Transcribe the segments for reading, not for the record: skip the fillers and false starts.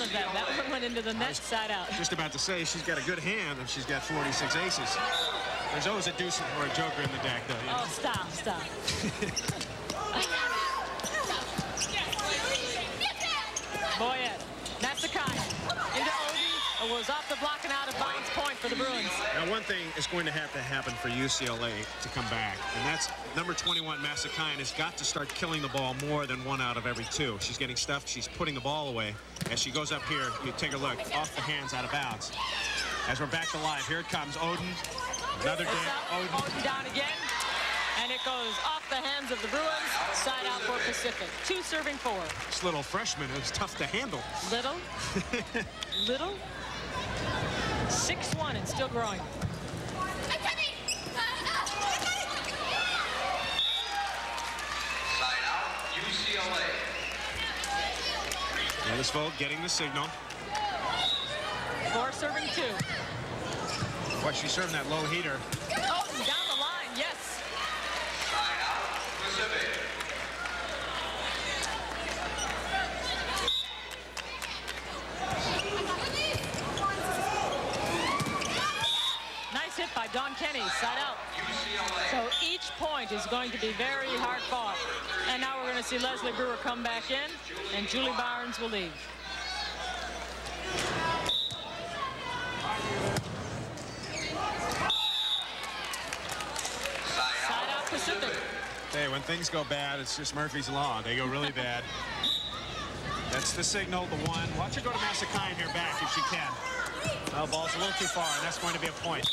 of them. That one went into the net side out. Just about to say, she's got a good hand if she's got 46 aces. There's always a deuce or a joker in the deck, though. Oh, stop. Boyette. Matsukai. Into Odin. Was off the block and out of bounds. Point for the Bruins. Now, one thing is going to have to happen for UCLA to come back, and that's number 21, Matsukai, has got to start killing the ball more than 1 out of every 2. She's getting stuffed. She's putting the ball away. As she goes up here, you take a look. Off the hands, out of bounds. As we're back to live, here it comes. Odin. Another day. Odin down again. And it goes off the hands of the Bruins. Side out for Pacific. 2 serving 4. This little freshman is tough to handle. Little. 6-1 and still growing. Side out, UCLA. Wetherspoon getting the signal. 4 serving 2. Boy, she's serving that low heater. Oh, down the line, yes. Side out, Pacific. Nice hit by Dawn Kenny, side out. UCLA. So each point is going to be very hard fought. And now we're going to see Leslie Brewer come back in, and Julie Barnes will leave. Side out Pacific. Hey, when things go bad, it's just Murphy's Law. They go really bad. That's the signal, the 1. Watch her go to Matsukai in here back if she can. Oh, ball's a little too far, and that's going to be a point.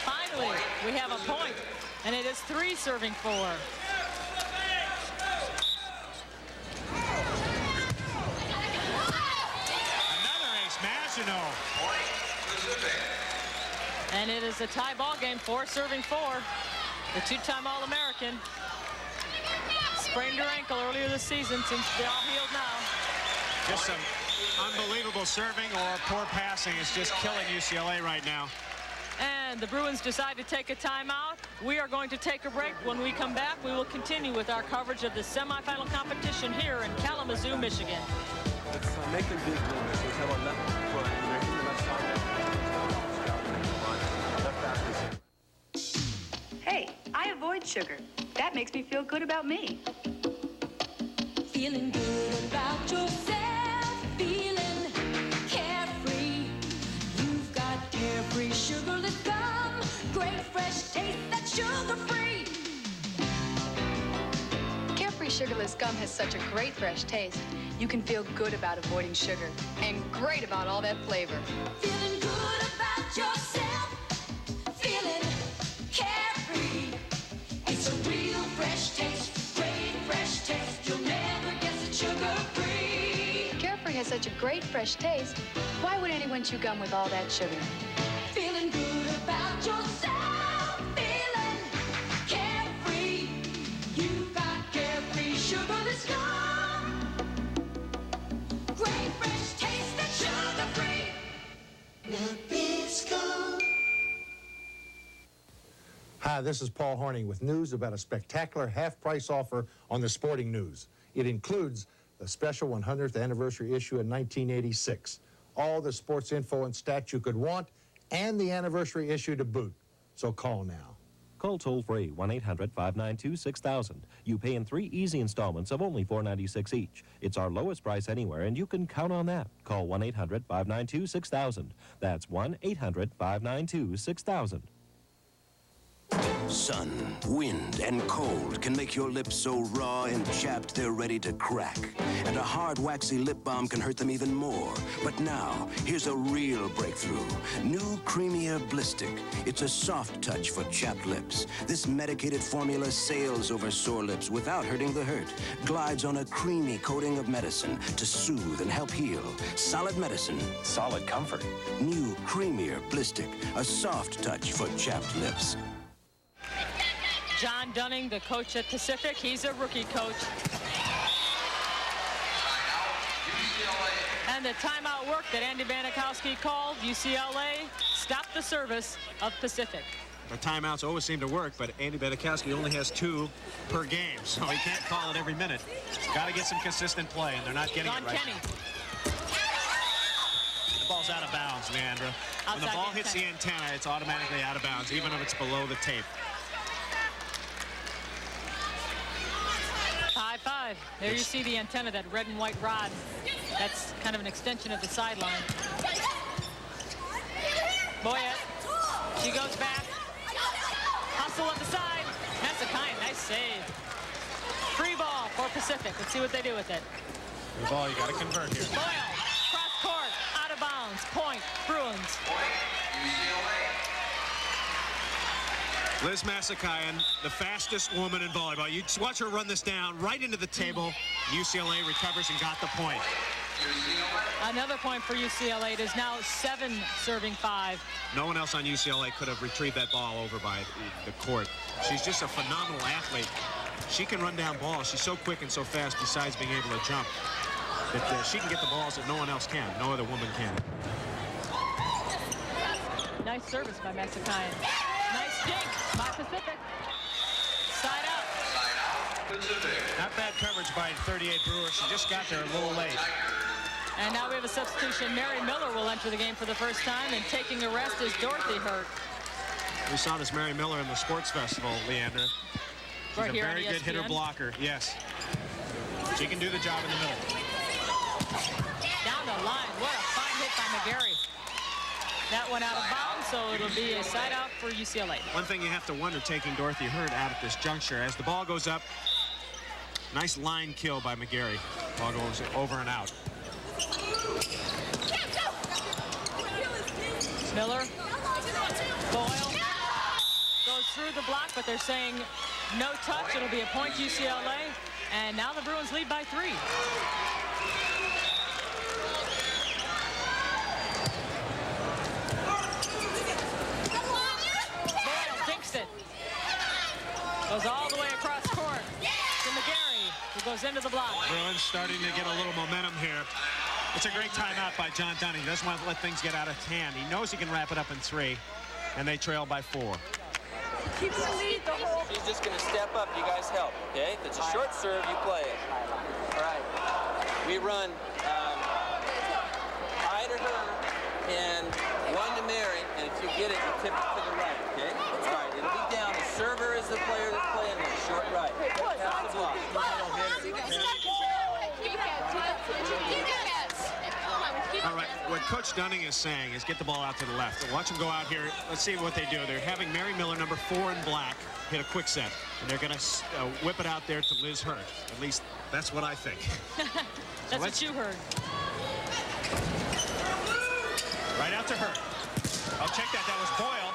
Finally, we have a point, and it is 3 serving 4. Another ace, Maginot. Point, Pacific. And it is a tie ball game, 4 serving 4. The 2-time All-American. Sprained her ankle earlier this season, seems to be all healed now. Just some unbelievable serving or poor passing is just killing UCLA right now. And the Bruins decide to take a timeout. We are going to take a break. When we come back, we will continue with our coverage of the semifinal competition here in Kalamazoo, Michigan. Hey, I avoid sugar. That makes me feel good about me. Feeling good about yourself, feeling carefree. You've got carefree sugarless gum, great fresh taste that's sugar-free. Carefree sugarless gum has such a great fresh taste. You can feel good about avoiding sugar and great about all that flavor. Feeling good about yourself, feeling carefree. It's a real fresh taste, great fresh taste. You'll never guess it's sugar-free. Carefree has such a great fresh taste. Why would anyone chew gum with all that sugar? Feeling good about yourself, feeling carefree. You've got carefree sugarless gum. Great fresh taste that's sugar-free. Nabisco. Hi, this is Paul Horning with news about a spectacular half-price offer on the Sporting News. It includes the special 100th anniversary issue in 1986, all the sports info and stats you could want, and the anniversary issue to boot. So call now. Call toll-free 1-800-592-6000. You pay in 3 easy installments of only $4.96 each. It's our lowest price anywhere, and you can count on that. Call 1-800-592-6000. That's 1-800-592-6000. Sun, wind, and cold can make your lips so raw and chapped they're ready to crack. And a hard, waxy lip balm can hurt them even more. But now, here's a real breakthrough. New Creamier Blistic. It's a soft touch for chapped lips. This medicated formula sails over sore lips without hurting the hurt. Glides on a creamy coating of medicine to soothe and help heal. Solid medicine. Solid comfort. New Creamier Blistic. A soft touch for chapped lips. John Dunning, the coach at Pacific. He's a rookie coach. And the timeout work that Andy Banikowski called, UCLA stopped the service of Pacific. The timeouts always seem to work, but Andy Banikowski only has 2 per game, so he can't call it every minute. Got to get some consistent play, and they're not getting Don it right Kenny. now. The ball's out of bounds, Leandra. When the Outside ball the hits the antenna, it's automatically out of bounds, even if it's below the tape. High five. There you see the antenna, that red and white rod. That's kind of an extension of the sideline. Boyette, she goes back. Hustle on the side. Masakine, nice save. Free ball for Pacific. Let's see what they do with it. The ball, you got to convert here. Boyle, cross court, out of bounds. Point, Bruins. Liz Masakayan, the fastest woman in volleyball. You just watch her run this down right into the table. UCLA recovers and got the point. Another point for UCLA. It is now 7-5. No one else on UCLA could have retrieved that ball over by the court. She's just a phenomenal athlete. She can run down balls. She's so quick and so fast, besides being able to jump, that she can get the balls that no one else can. No other woman can. Nice service by Masakayan. Nice dink by Pacific. Side out. Not bad coverage by 38 Brewer. She just got there a little late. And now we have a substitution. Mary Miller will enter the game for the first time, and taking a rest is Dorothy Hurt. We saw this Mary Miller in the sports festival, Leandra. She's Right a here on very good hitter ESPN. blocker. Yes. She can do the job in the middle. Down the line. What a fine hit by McGarry. That went out of bounds, so it'll be a side out for UCLA. One thing you have to wonder, taking Dorothy Hurt out at this juncture, as the ball goes up, nice line kill by McGarry. Ball goes over and out. Miller. Boyle. Goes through the block, but they're saying no touch. It'll be a point UCLA. And now the Bruins lead by 3. Boyle dinks it. Goes all the way across court to McGarry, who goes into the block. Bruins starting to get a little momentum here. It's a great timeout by John Dunning. He doesn't want to let things get out of hand. He knows he can wrap it up in 3, and they trail by 4. Keep the lead the whole. She's just going to step up. You guys help, okay? If it's a short serve, you play it. All right. We run high to her and 1 to Mary, and if you get it, you tip it to the right, okay? All right. It'll be down. The server is the player that's playing there. Short right. Pass the block. All right, what Coach Dunning is saying is get the ball out to the left. So watch them go out here. Let's see what they do. They're having Mary Miller, number 4 in black, hit a quick set. And they're going to whip it out there to Liz Hurt. At least that's what I think. That's what you heard. Right out to Hurt. I'll check that. That was Boyle.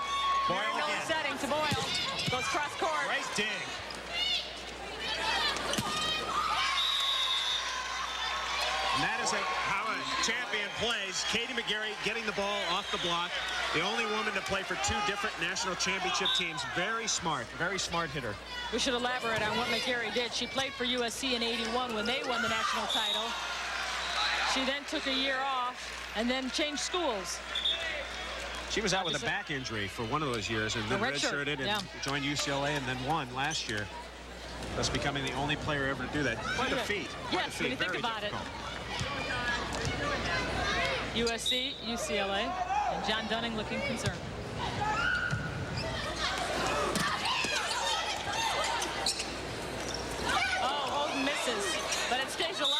Mary Boyle Miller again. setting to Boyle. Goes cross court. Great dig. And that is how a champion plays. Katie McGarry getting the ball off the block. The only woman to play for 2 different national championship teams. Very smart hitter. We should elaborate on what McGarry did. She played for USC in '81 when they won the national title. She then took a year off and then changed schools. She was out with a back injury for one of those years and then redshirted and joined UCLA and then won last year. Thus becoming the only player ever to do that. Quite a feat. Yes, when you think about it. USC, UCLA, and John Dunning looking concerned. Oh, Holden misses, but it stays alive.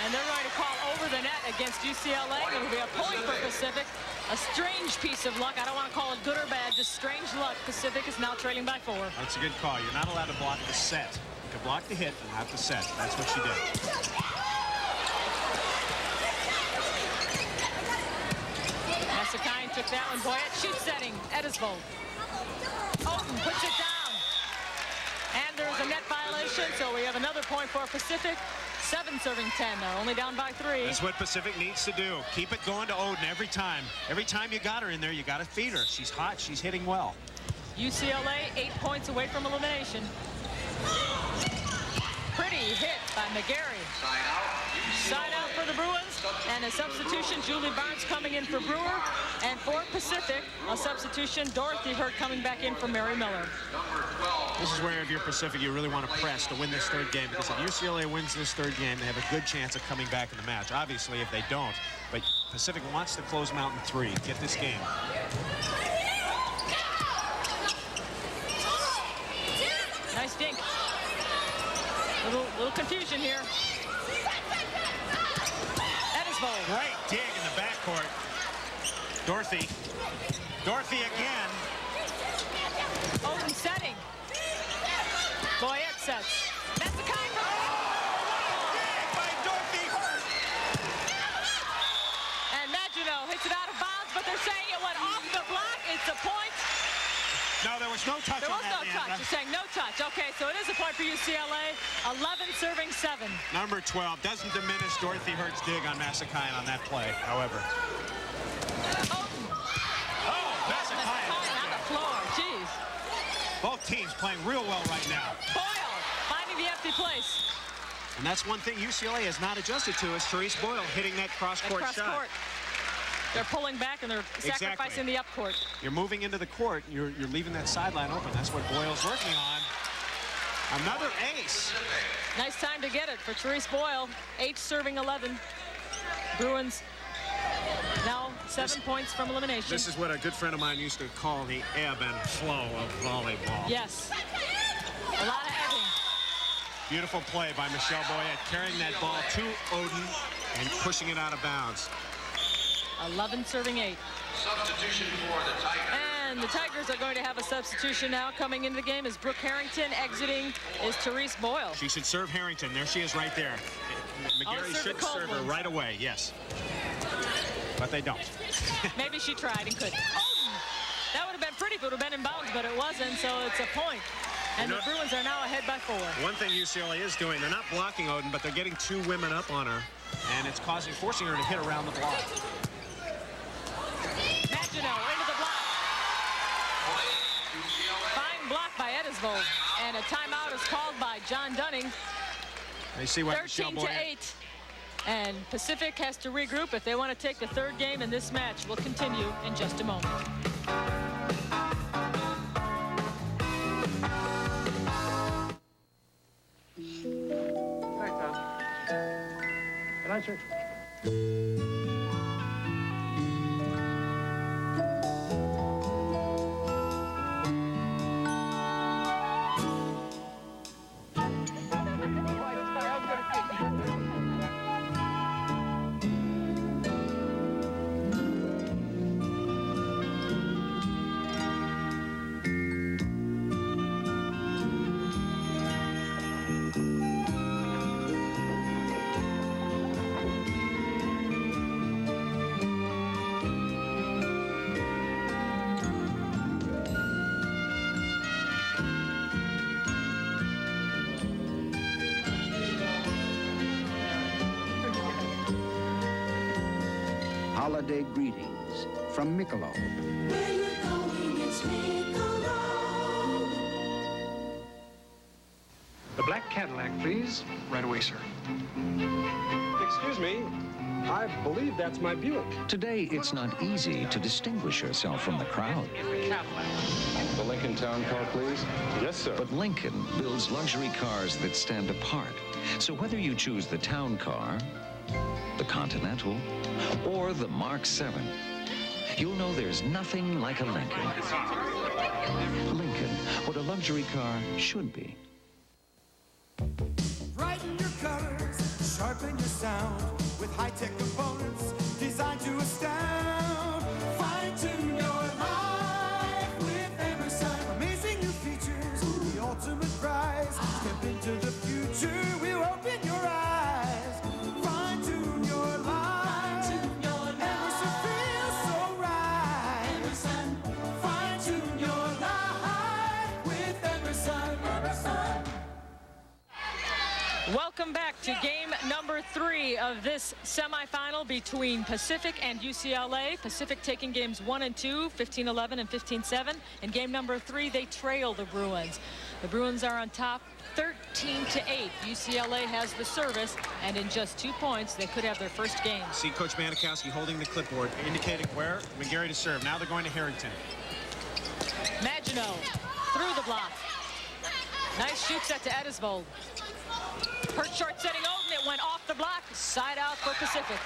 And they're going to call over the net against UCLA. It'll be a point for Pacific. A strange piece of luck. I don't want to call it good or bad, just strange luck. Pacific is now trailing by 4. That's a good call. You're not allowed to block the set. You can block the hit, but not the set. That's what she did. Masakine took that one. Boyette shoots setting. Edisvold. Oaten puts it down. And there's a net violation, so we have another point for Pacific. 7 serving 10. They're only down by 3. That's what Pacific needs to do. Keep it going to Oden every time. Every time you got her in there, you got to feed her. She's hot. She's hitting well. UCLA 8 points away from elimination. Pretty hit by McGarry. Side out for the Bruins. And a substitution, Julie Barnes coming in for Brewer. And for Pacific, a substitution, Dorothy Hurt coming back in for Mary Miller. This is where if you're Pacific, you really want to press to win this 3rd game, because if UCLA wins this 3rd game, they have a good chance of coming back in the match. Obviously, if they don't, but Pacific wants to close them out in 3. Get this game. Nice dink. Little confusion here. Edisvold. Great dig in the backcourt. Dorothy again. Oden setting. Boyette sets. That's the kind of... By Dorothy Hurt. And Maginot hits it out of bounds, but they're saying it went off the block. It's a point. No, there was no touch There on was that, no touch. You're saying no touch. Okay, so it is a point for UCLA. 11 serving 7. Number 12 doesn't diminish Dorothy Hurt's dig on Massakayan on that play, however. Massakayan on the floor. Jeez. Both teams playing real well right now. Boyle finding the empty place. And that's one thing UCLA has not adjusted to is Therese Boyle hitting that cross-court shot. They're pulling back and they're sacrificing the up-court. You're moving into the court. You're leaving that sideline open. That's what Boyle's working on. Another ace. Nice time to get it for Therese Boyle. 8 serving 11. Bruins now 7 points from elimination. This is what a good friend of mine used to call the ebb and flow of volleyball. Yes. A lot of ebbing. Beautiful play by Michelle Boyette, carrying that ball to Oden and pushing it out of bounds. 11 serving 8. Substitution for the Tigers. And the Tigers are going to have a substitution now. Coming into the game is Brooke Harrington. Exiting is Therese Boyle. She should serve Harrington. There she is right there. McGarry should serve her right away, yes. But they don't. Maybe she tried and couldn't. That would have been pretty if it would have been in bounds, but it wasn't, so it's a point. And the Bruins are now ahead by 4. One thing UCLA is doing, they're not blocking Oden, but they're getting 2 women up on her, and it's forcing her to hit around the block. Maginot into the block. Fine block by Edisvold. And a timeout is called by John Dunning. They see what Michelle 13 to 8. And Pacific has to regroup if they want to take the 3rd game in this match. We'll continue in just a moment. Hi, Tom. Good night, sir. Holiday greetings from Michelob. Where you going, it's Michelob. The black Cadillac, please. Right away, sir. Excuse me. I believe that's my Buick. Today, it's not easy to distinguish yourself from the crowd. The Lincoln Town Car, please. Yes, sir. But Lincoln builds luxury cars that stand apart. So whether you choose the Town Car, the Continental, or the Mark 7, you'll know there's nothing like a Lincoln. Lincoln, what a luxury car should be. Brighten your colors, sharpen your sound with high-tech components designed to astound. Fine-tune your life with Emerson. Amazing new features, the ultimate prize. Step into the future, we'll open your eyes. Fine-tune your life. Emerson feels so right. Emerson. Fine-tune your life with Emerson. Welcome back to game number 3 of this semifinal between Pacific and UCLA. Pacific taking games 1 and 2, 15-11 and 15-7. In game number 3, they trail the Bruins. The Bruins are on top 13-8. UCLA has the service, and in just 2 points, they could have their first game. See Coach Manikowski holding the clipboard, indicating where McGarry to serve. Now they're going to Harrington. Maginot through the block. Nice shoot set to Edisvold. Hurt short setting Oden. It went off the block. Side out for Pacific.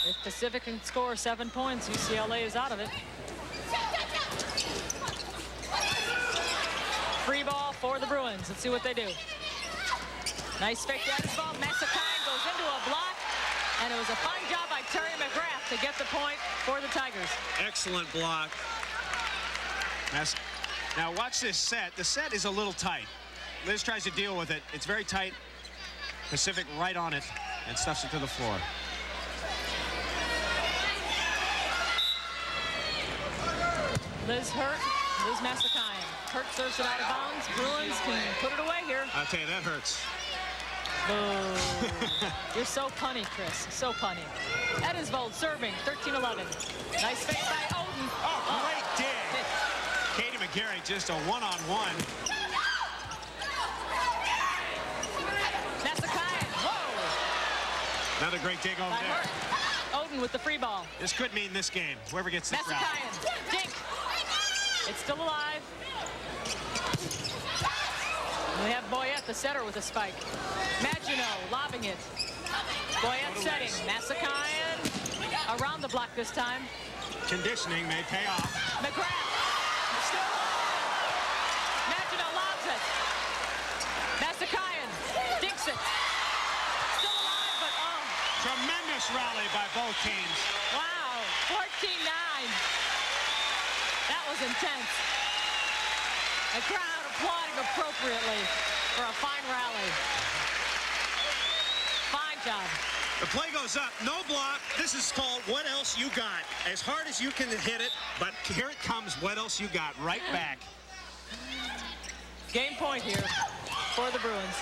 If Pacific can score 7 points, UCLA is out of it. Free ball for the Bruins. Let's see what they do. Nice fake Dennis ball. Massacine goes into a block, and it was a fine job by Terry McGrath to get the point for the Tigers. Excellent block. Now watch this set. The set is a little tight. Liz tries to deal with it. It's very tight. Pacific right on it and stuffs it to the floor. Liz Hurt, Liz Massacine. Hurt serves it out of bounds. Bruins can put it away here. I'll tell you, that hurts. Boo. You're so punny, Chris. So punny. Edensvold serving, 13-11. Nice fake by Oden. Oh, great dig. Katie McGarry just a one-on-one. Massacine, whoa. Another great dig over there. Oden with the free ball. This could mean this game. Whoever gets this round. Massacine, dink. It's still alive. We have Boyette, the setter, with a spike. Maginot lobbing it. Boyette setting. Massacine around the block this time. Conditioning may pay off. McGrath still alive. Maginot lobs it. Massacine dinks it. Still alive, but oh. Tremendous rally by both teams. Wow, 14-9. That was intense. The crowd applauding appropriately for a fine rally. Fine job. The play goes up, no block. This is called what else you got. As hard as you can hit it, but here it comes, what else you got, right back. Game point here for the Bruins.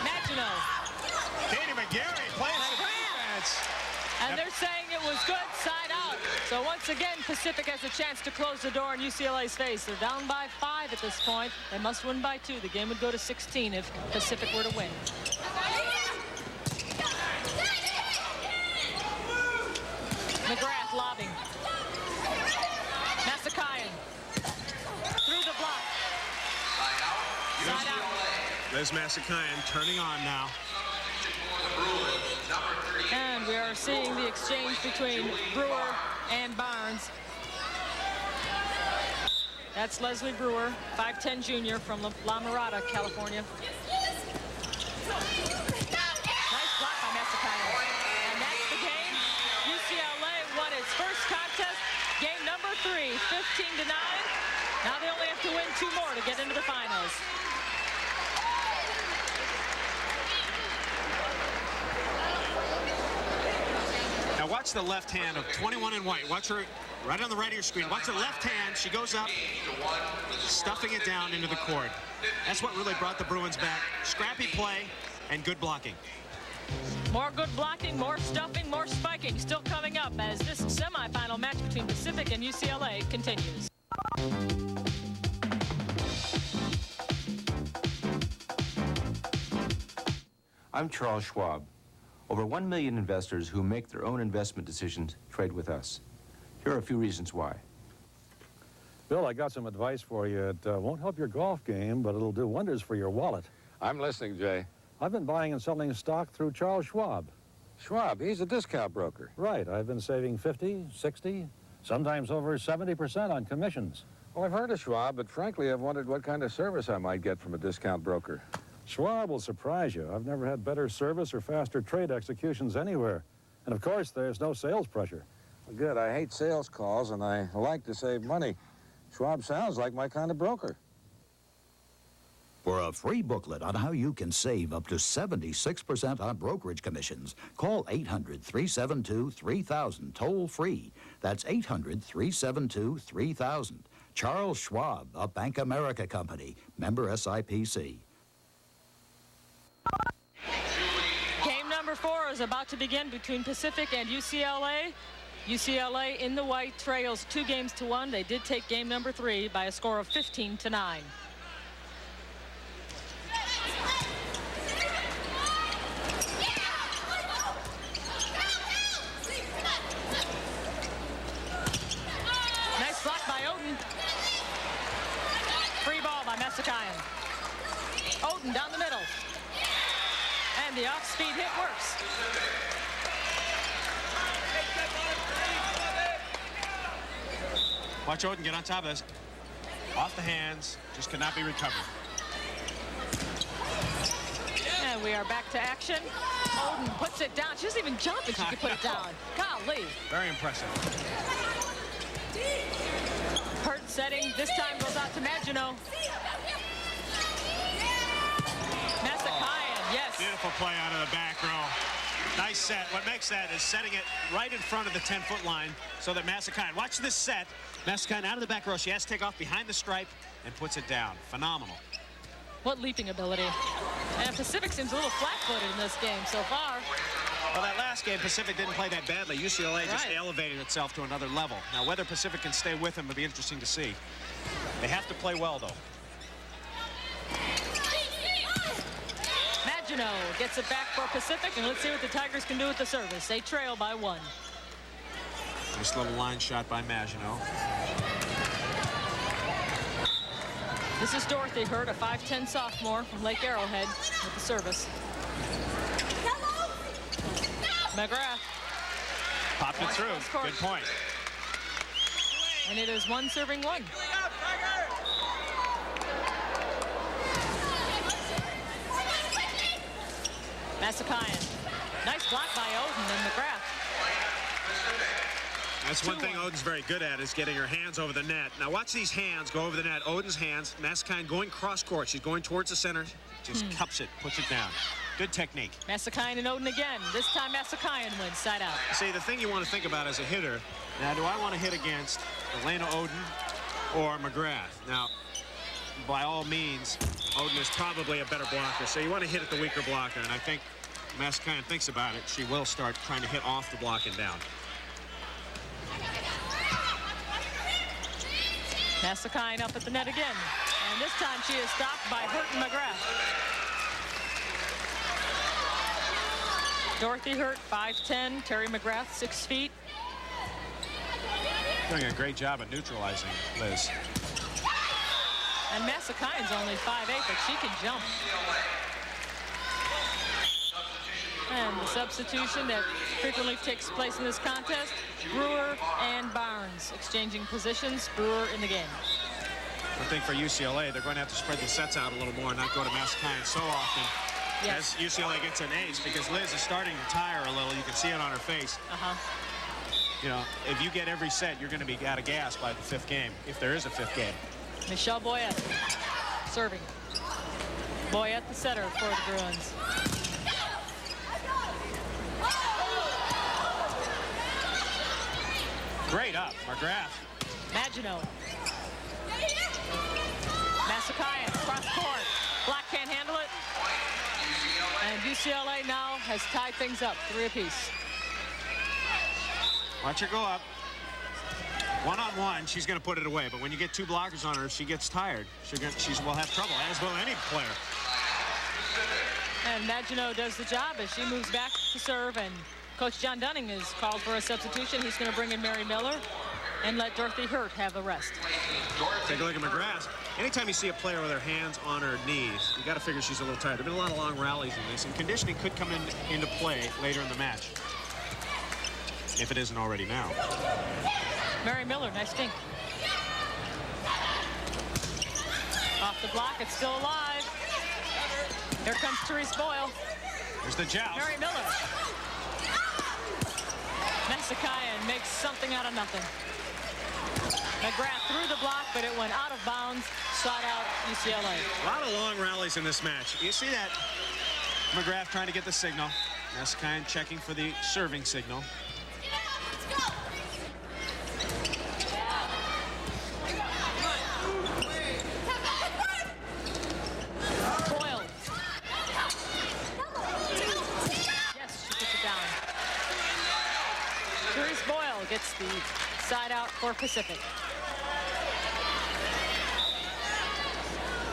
Maginot. Katie McGarry playing some defense. And they're saying it was good, side out. So once again, Pacific has a chance to close the door in UCLA's face. They're down by 5 at this point. They must win by 2. The game would go to 16 if Pacific were to win. McGrath lobbing. Massacine. Through the block. Side out. Liz Massacine turning on now. And we are seeing the exchange between Brewer and Barnes. That's Leslie Brewer, 5'10" junior from La Mirada, California. Nice block by Massacine. And that's the game. UCLA won its first contest. Game number 3, 15-9. Now they only have to win 2 more to get into the finals. Now watch the left hand of 21 in white. Watch her right on the right of your screen. Watch the left hand. She goes up, stuffing it down into the court. That's what really brought the Bruins back. Scrappy play and good blocking. More good blocking, more stuffing, more spiking. Still coming up as this semifinal match between Pacific and UCLA continues. I'm Charles Schwab. Over 1 million investors who make their own investment decisions trade with us. Here are a few reasons why. Bill, I got some advice for you. It won't help your golf game, but it'll do wonders for your wallet. I'm listening, Jay. I've been buying and selling stock through Charles Schwab. Schwab, he's a discount broker. Right. I've been saving 50, 60, sometimes over 70% on commissions. Well, I've heard of Schwab, but frankly, I've wondered what kind of service I might get from a discount broker. Schwab will surprise you. I've never had better service or faster trade executions anywhere. And of course, there's no sales pressure. Well, good. I hate sales calls, and I like to save money. Schwab sounds like my kind of broker. For a free booklet on how you can save up to 76% on brokerage commissions, call 800-372-3000, toll free. That's 800-372-3000. Charles Schwab, a Bank America company, member SIPC. Game number 4 is about to begin between Pacific and UCLA. UCLA in the white trails 2-1. They did take game number 3 by a score of 15-9. Nice block by Oden. Free ball by Massacine. Oden down the middle. And the off-speed hit works. Watch Odin get on top of this. Off the hands, just cannot be recovered. And we are back to action. Odin puts it down. She doesn't even jump and she can put it down. Golly. Very impressive. Hurt setting. This time goes out to Maginot. Masakayan, yes. Beautiful play out of the back row. Nice set. What makes that is setting it right in front of the 10-foot line so that Masakayan, watch this set. Masakayan out of the back row. She has to take off behind the stripe and puts it down. Phenomenal. What leaping ability. And Pacific seems a little flat-footed in this game so far. Well, that last game, Pacific didn't play that badly. UCLA just elevated itself to another level. Now, whether Pacific can stay with them will be interesting to see. They have to play well, though. Maginot gets it back for Pacific, and let's see what the Tigers can do with the service. They trail by 1. Nice little line shot by Maginot. This is Dorothy Hurt, a 5'10" sophomore from Lake Arrowhead with the service. McGrath. Popped it through. Good point. And it is 1 serving 1. Masakayan. Nice block by Odin and McGrath. That's one thing Odin's very good at, is getting her hands over the net. Now watch these hands go over the net. Odin's hands. Masakayan going cross court. She's going towards the center. Just cups it, puts it down. Good technique. Masakayan and Odin again. This time Masakayan wins side out. See, the thing you want to think about as a hitter, now do I want to hit against Elena Odin or McGrath? Now, by all means, Odin is probably a better blocker, so you want to hit at the weaker blocker, and I think Masakayan thinks about it. She will start trying to hit off the block and down. Masakayan up at the net again. And this time she is stopped by Hurt and McGrath. Dorothy Hurt, 5'10", Terry McGrath, 6 feet. Doing a great job at neutralizing Liz. And Masakayan's only 5'8", but she can jump. And the substitution that frequently takes place in this contest, Brewer and Barnes exchanging positions. Brewer in the game. I think for UCLA, they're going to have to spread the sets out a little more, not go to Masakayan so often. Yes. As UCLA gets an ace, because Liz is starting to tire a little. You can see it on her face. You know, if you get every set, you're going to be out of gas by the 5th game, if there is a 5th game. Michelle Boyette serving. Boyette the setter for the Bruins. Great up, McGrath. Maginot. Masakayan cross court. Black can't handle it. And UCLA now has tied things up, 3 apiece. Watch her go up. One-on-one, she's going to put it away. But when you get 2 blockers on her, if she gets tired, she will have trouble, as will any player. And Maginot does the job as she moves back to serve. And Coach John Dunning has called for a substitution. He's going to bring in Mary Miller and let Dorothy Hurt have a rest. Take a look at McGrath. Anytime you see a player with her hands on her knees, you got to figure she's a little tired. There have been a lot of long rallies in this, and conditioning could come into play later in the match, if it isn't already now. Mary Miller, nice dink. Off the block, it's still alive. Here comes Therese Boyle. There's the joust. Mary Miller. Masakayan makes something out of nothing. McGrath threw the block, but it went out of bounds. Sought out UCLA. A lot of long rallies in this match. You see that? McGrath trying to get the signal. Masakayan checking for the serving signal. Boyle. Yes, she puts it down. Therese Boyle gets the side out for Pacific.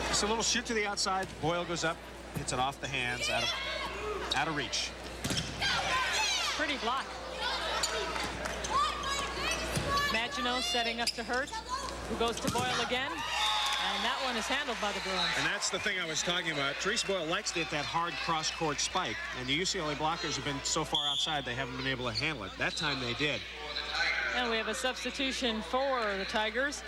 Just a little shoot to the outside. Boyle goes up, hits it off the hands, out of reach. Pretty block. Maginot setting up to Hurt, who goes to Boyle again. And that one is handled by the Bruins. And that's the thing I was talking about. Therese Boyle likes to hit that hard cross-court spike. And the UCLA blockers have been so far outside, they haven't been able to handle it. That time they did. And we have a substitution for the Tigers.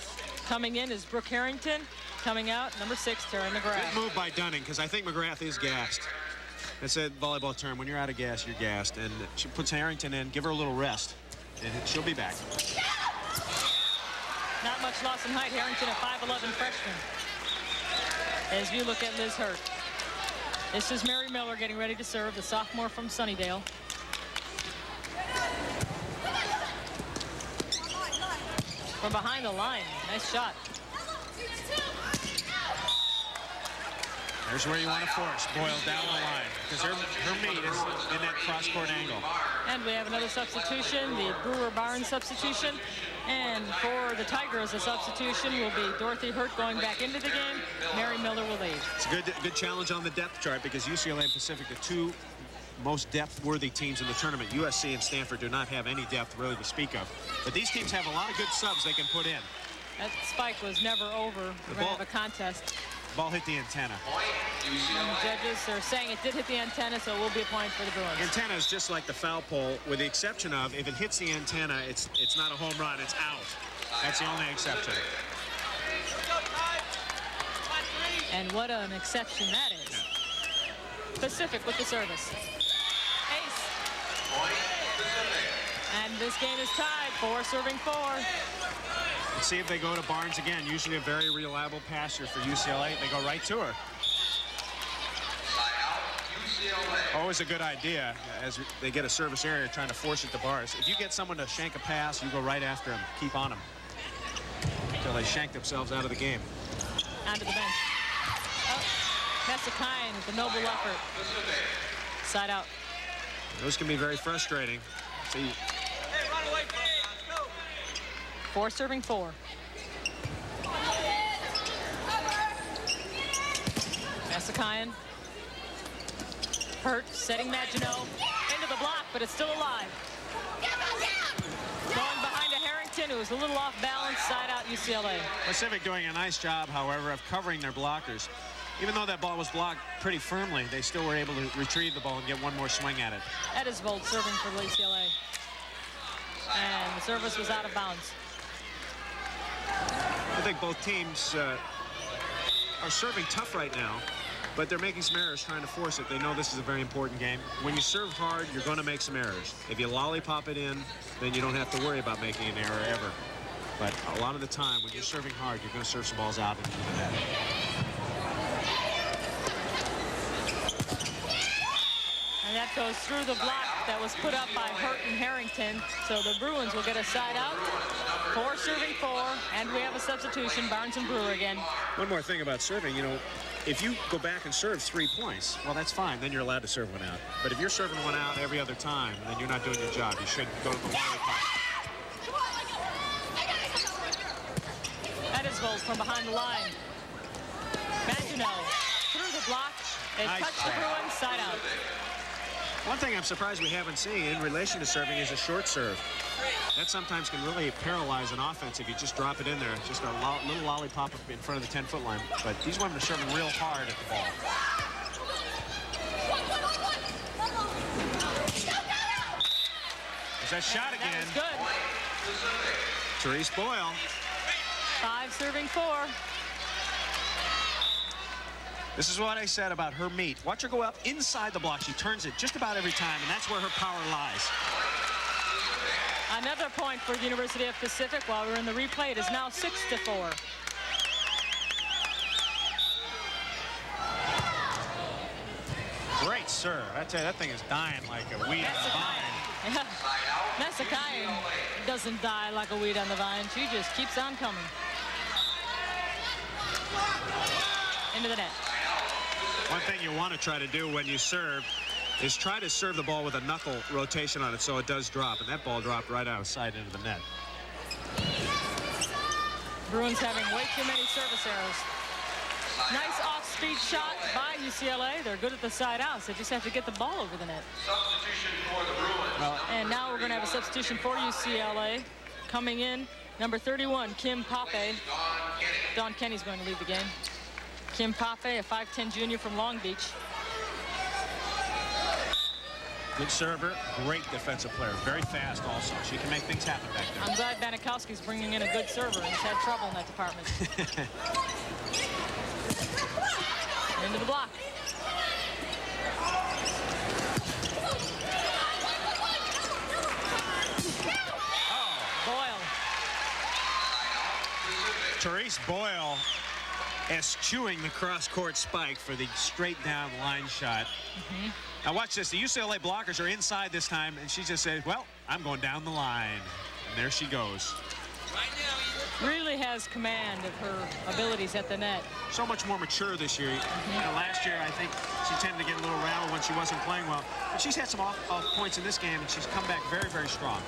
Coming in is Brooke Harrington. Coming out, number 6, Tara McGrath. Good move by Dunning, because I think McGrath is gassed. It's a volleyball term. When you're out of gas, you're gassed. And she puts Harrington in, give her a little rest, and she'll be back. Not much loss in height. Harrington, a 5'11" freshman. As you look at Liz Hurt. This is Mary Miller getting ready to serve, the sophomore from Sunnydale. From behind the line. Nice shot. There's where you want to force Boyle down the line, because her meat is in that cross-court angle. And we have another substitution, the Brewer-Barnes substitution. And for the Tigers, a substitution will be Dorothy Hurt going back into the game. Mary Miller will leave. It's a good challenge on the depth chart, because UCLA and Pacific, the two most depth-worthy teams in the tournament. USC and Stanford do not have any depth really to speak of. But these teams have a lot of good subs they can put in. That spike was never over. We're going to have a contest. Ball hit the antenna. And the judges are saying it did hit the antenna, so it will be a point for the Bruins. Antenna is just like the foul pole, with the exception of if it hits the antenna, it's not a home run, it's out. That's the only exception. And what an exception that is. Pacific with the service. Ace. And this game is tied, 4-4. Let's see if they go to Barnes again. Usually a very reliable passer for UCLA. They go right to her. Always a good idea as they get a service area trying to force it to Barnes. If you get someone to shank a pass, you go right after them. Keep on them until they shank themselves out of the game. Onto the bench. Oh, Messakine with the noble effort. Side out. Those can be very frustrating. See. 4-4. Messakine. Hurt, setting Maginot into the block, but it's still alive. Going behind a Harrington, who was a little off balance, side out UCLA. Pacific doing a nice job, however, of covering their blockers. Even though that ball was blocked pretty firmly, they still were able to retrieve the ball and get one more swing at it. Edisvold serving for UCLA. And the service was out of bounds. I think both teams are serving tough right now, but they're making some errors trying to force it. They know this is a very important game. When you serve hard, you're going to make some errors. If you lollipop it in, then you don't have to worry about making an error ever. But a lot of the time, when you're serving hard, you're going to serve some balls out into the net. And that goes through the block that was put up by Hurt and Harrington. So the Bruins will get a side out. 4-4, and we have a substitution, Barnes and Brewer again. One more thing about serving, you know, if you go back and serve 3 points, well, that's fine. Then you're allowed to serve one out. But if you're serving one out every other time, then you're not doing your job. You should go to the lollipop. Edisvold from behind the line. Maginot through the block. It Nice touched the Bruins, side out. One thing I'm surprised we haven't seen in relation to serving is a short serve. That sometimes can really paralyze an offense if you just drop it in there. Just a little lollipop in front of the 10-foot line. But these women are serving real hard at the ball. There's that shot again. That was good. Therese Boyle. 5-4. This is what I said about her meat. Watch her go up inside the block. She turns it just about every time, and that's where her power lies. Another point for the University of Pacific. While we're in the replay, it is now 6-4. Great serve. I tell you, that thing is dying like a weed on the vine. Messakine doesn't die like a weed on the vine. She just keeps on coming. Into the net. One thing you want to try to do when you serve is try to serve the ball with a knuckle rotation on it so it does drop. And that ball dropped right out of sight into the net. Bruins having way too many service errors. Nice off-speed shot by UCLA. They're good at the side outs. They just have to get the ball over the net. Substitution for the Bruins. And now we're going to have a substitution for UCLA. Coming in Number 31, Kim Pape. Dawn Kenny's going to lead the game. Kim Pape, a 5'10 junior from Long Beach. Good server, great defensive player, very fast also. She can make things happen back there. I'm glad Banikowski's bringing in a good server. He's had trouble in that department. Into the block. Boyle. Therese Boyle eschewing the cross-court spike for the straight-down line shot. Now watch this. The UCLA blockers are inside this time, and she just said, well, I'm going down the line. And there she goes. Really has command of her abilities at the net. So much more mature this year. You know, last year, I think she tended to get a little rattled when she wasn't playing well. But she's had some off points in this game, and she's come back very, very strong.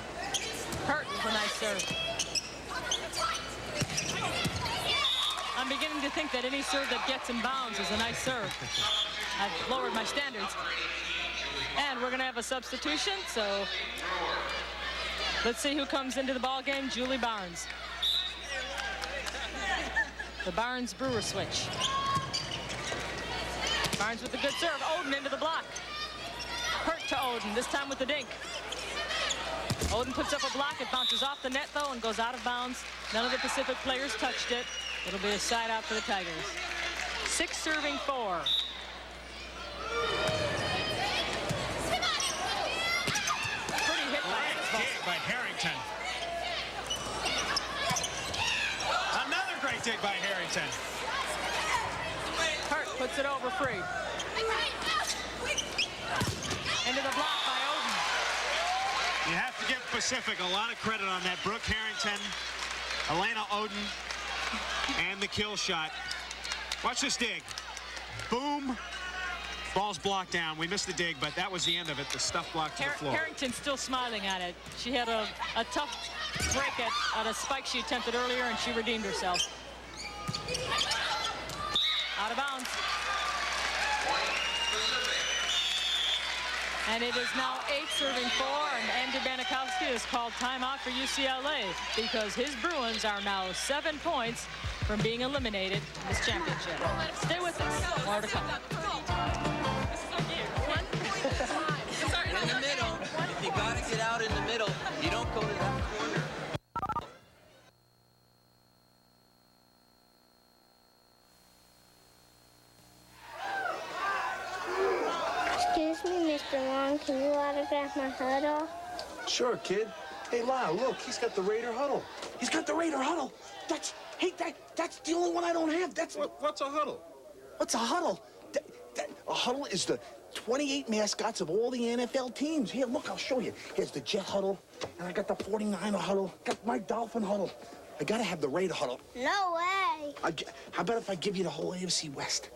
Hurt with a nice serve. I'm beginning to think that any serve that gets in bounds is a nice serve. I've lowered my standards. And we're going to have a substitution, so let's see who comes into the ball game. Julie Barnes. The Barnes-Brewer switch. Barnes with a good serve. Oden into the block. Hurt to Oden, this time with the dink. Oden puts up a block. It bounces off the net, though, and goes out of bounds. None of the Pacific players touched it. It'll be a side out for the Tigers. 6 serving 4. Pretty hit by Harrington. Another great dig by Harrington. Hurt puts it over free. Into the block by Oden. You have to give Pacific a lot of credit on that. Brooke Harrington, Elena Oden, and the kill shot. Watch this dig. Boom. Ball's blocked down. We missed the dig, but that was the end of it. The stuff blocked to the floor. Harrington's still smiling at it. She had a tough break at a spike she attempted earlier, and she redeemed herself. Out of bounds. And it is now 8 serving 4, and Andy Banikowski has called timeout for UCLA because his Bruins are now 7 points from being eliminated in this championship. Stay with us. More to come. In the middle. If you got to get out in the middle, you don't go to that corner. Excuse me, Mr. Long, can you autograph my huddle? Sure, kid. Hey, Lyle, look, he's got the Raider huddle. He's got the Raider huddle. That's the only one I don't have. What's a huddle? What's a huddle? A huddle is the 28 mascots of all the NFL teams. Here, look, I'll show you. Here's the Jet huddle, and I got the 49er huddle, got my Dolphin huddle. I gotta have the Raider huddle. No way. How about if I give you the whole AFC West?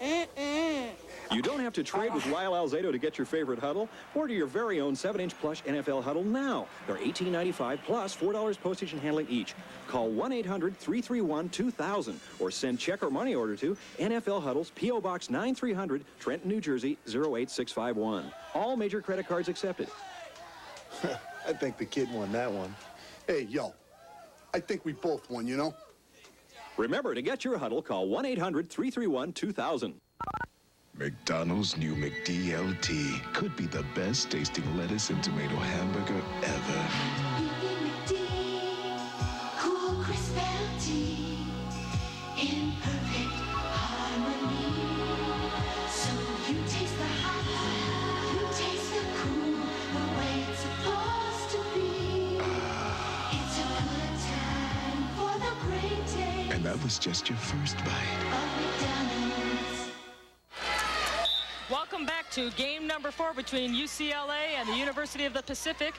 You don't have to trade with Lyle Alzado to get your favorite huddle. Order your very own 7-inch plush NFL huddle now. They're $18.95 plus $4 postage and handling each. Call 1-800-331-2000 or send check or money order to NFL Huddles, P.O. Box 9300, Trenton, New Jersey 08651. All major credit cards accepted. I think the kid won that one. Hey, yo, I think we both won, you know? Remember, to get your huddle, call 1-800-331-2000. McDonald's new McDLT could be the best tasting lettuce and tomato hamburger ever. Cool, crisp tea in perfect harmony. So you taste the hot, you taste the cool, the way it's supposed to be. It's a good time for the great day. And that was just your first bite. Welcome back to game number 4 between UCLA and the University of the Pacific.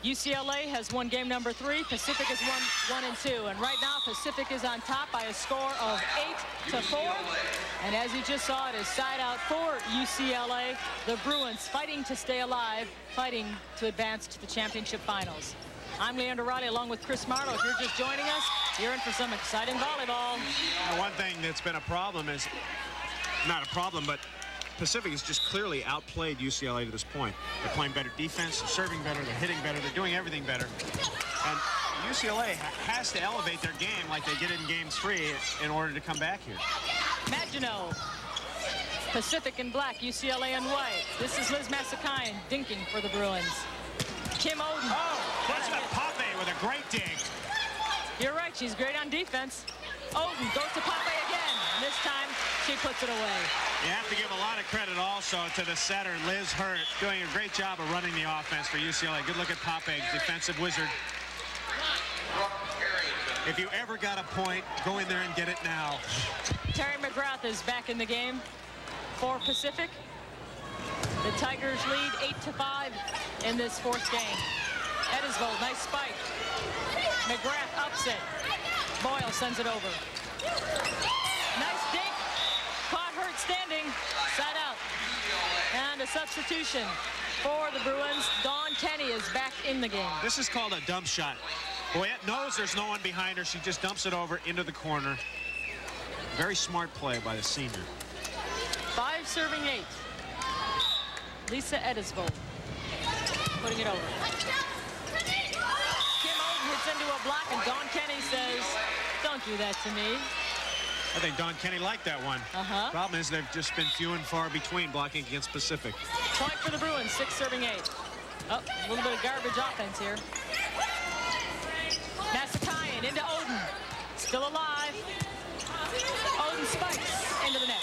UCLA has won game number 3. Pacific has won 1 and 2. And right now, Pacific is on top by a score of 8-4. And as you just saw, it is side out for UCLA. The Bruins fighting to stay alive, fighting to advance to the championship finals. I'm Leandra Riley along with Chris Marlowe. If you're just joining us, you're in for some exciting volleyball. One thing that's been a problem is, not a problem, but Pacific has just clearly outplayed UCLA to this point. They're playing better defense, they're serving better, they're hitting better, they're doing everything better. And UCLA has to elevate their game like they did in Game 3 in order to come back here. Maginot. Pacific in black, UCLA in white. This is Liz Massakayan dinking for the Bruins. Kim Oden. Oh, that's a Pape with a great dink. You're right, she's great on defense. Oden goes to Pape again. And this time, she puts it away. You have to give a lot of credit also to the setter, Liz Hurt, doing a great job of running the offense for UCLA. Good look at Pape, defensive wizard. If you ever got a point, go in there and get it now. Terry McGrath is back in the game for Pacific. The Tigers lead 8-5 in this fourth game. Edisvold, nice spike. McGrath ups it. Boyle sends it over. Nice dink. Caught Hurt standing. Side out. And a substitution for the Bruins. Dawn Kenny is back in the game. This is called a dump shot. Boyette knows there's no one behind her. She just dumps it over into the corner. Very smart play by the senior. 5 serving 8. Lisa Edisvold putting it over. Kim Oden hits into a block, and Dawn Kenny says, "Don't do that to me." I think Dawn Kenny liked that one. Problem is they've just been few and far between blocking against Pacific. Point for the Bruins, 6 serving 8. Oh, a little bit of garbage offense here. Massakayan into Oden. Still alive. Oden spikes into the net.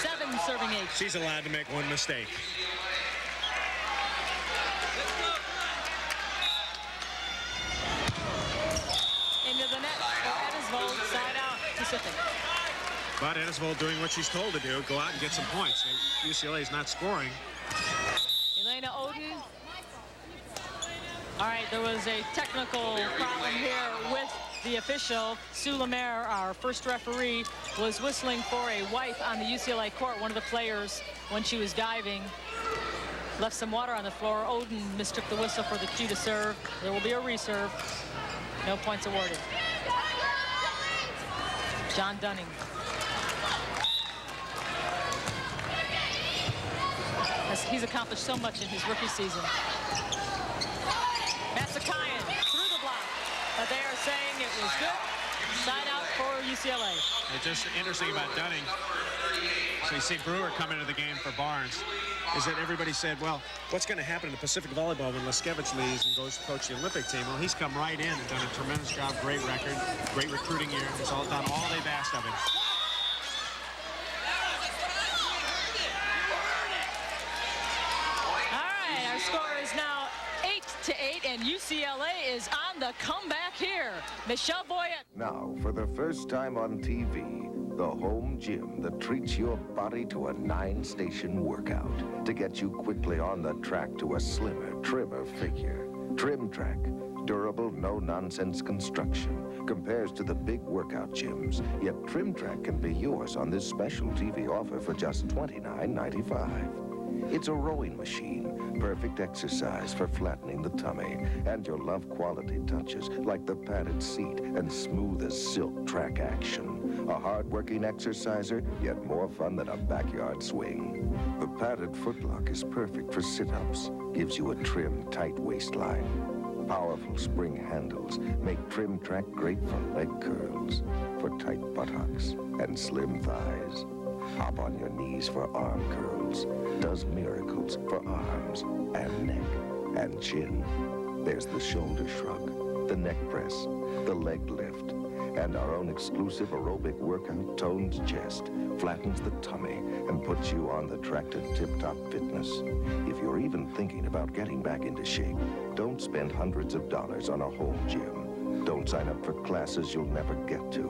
7 serving 8. She's allowed to make one mistake. Into the net for Edisvold, side out, Pacific. But Edisvold doing what she's told to do, go out and get some points. UCLA is not scoring. Elena Oden. All right, there was a technical problem here with the official. Sue Lemaire, our first referee, was whistling for a wipe on the UCLA court. One of the players, when she was diving, left some water on the floor. Oden mistook the whistle for the cue to serve. There will be a reserve. No points awarded. John Dunning. He's accomplished so much in his rookie season. Massakayan through the block, but they are saying it was good. Side out for UCLA. It's just interesting about Dunning. So you see Brewer come into the game for Barnes. Is that everybody said, well, what's going to happen to Pacific Volleyball when Leskevich leaves and goes to coach the Olympic team? Well, he's come right in and done a tremendous job, great record, great recruiting year. He's all done all they've asked of him. Our score is now 8-8, and UCLA is on the comeback here. Michelle Boyette. Now, for the first time on TV, the home gym that treats your body to a 9-station workout to get you quickly on the track to a slimmer, trimmer figure. Trim Track, durable, no-nonsense construction, compares to the big workout gyms, yet Trim Track can be yours on this special TV offer for just $29.95. It's a rowing machine, perfect exercise for flattening the tummy, and you'll love quality touches like the padded seat and smooth as silk track action. A hard-working exerciser, yet more fun than a backyard swing. The padded footlock is perfect for sit-ups, gives you a trim, tight waistline. Powerful spring handles make Trim Track great for leg curls, for tight buttocks and slim thighs. Hop on your knees for arm curls. Does miracles for arms and neck and chin. There's the shoulder shrug, the neck press, the leg lift, and our own exclusive aerobic workout tones chest, flattens the tummy, and puts you on the track to tip-top fitness. If you're even thinking about getting back into shape, don't spend hundreds of dollars on a home gym. Don't sign up for classes you'll never get to.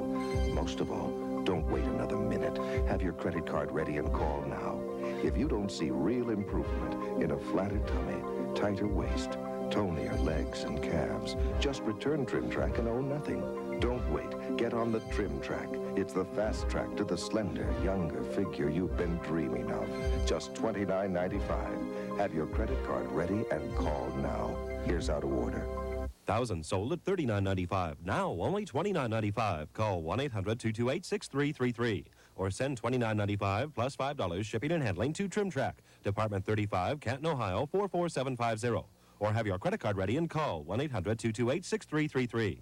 Most of all, don't wait another minute. Have your credit card ready and call now. If you don't see real improvement in a flatter tummy, tighter waist, tonier legs and calves, just return Trim Track and owe nothing. Don't wait. Get on the Trim Track. It's the fast track to the slender, younger figure you've been dreaming of. Just $29.95. Have your credit card ready and call now. Here's how to order. Thousands sold at $39.95. Now only $29.95. Call 1-800-228-6333 or send $29.95 plus $5 shipping and handling to Trim Track, Department 35, Canton, Ohio 44750. or have your credit card ready and call 1-800-228-6333.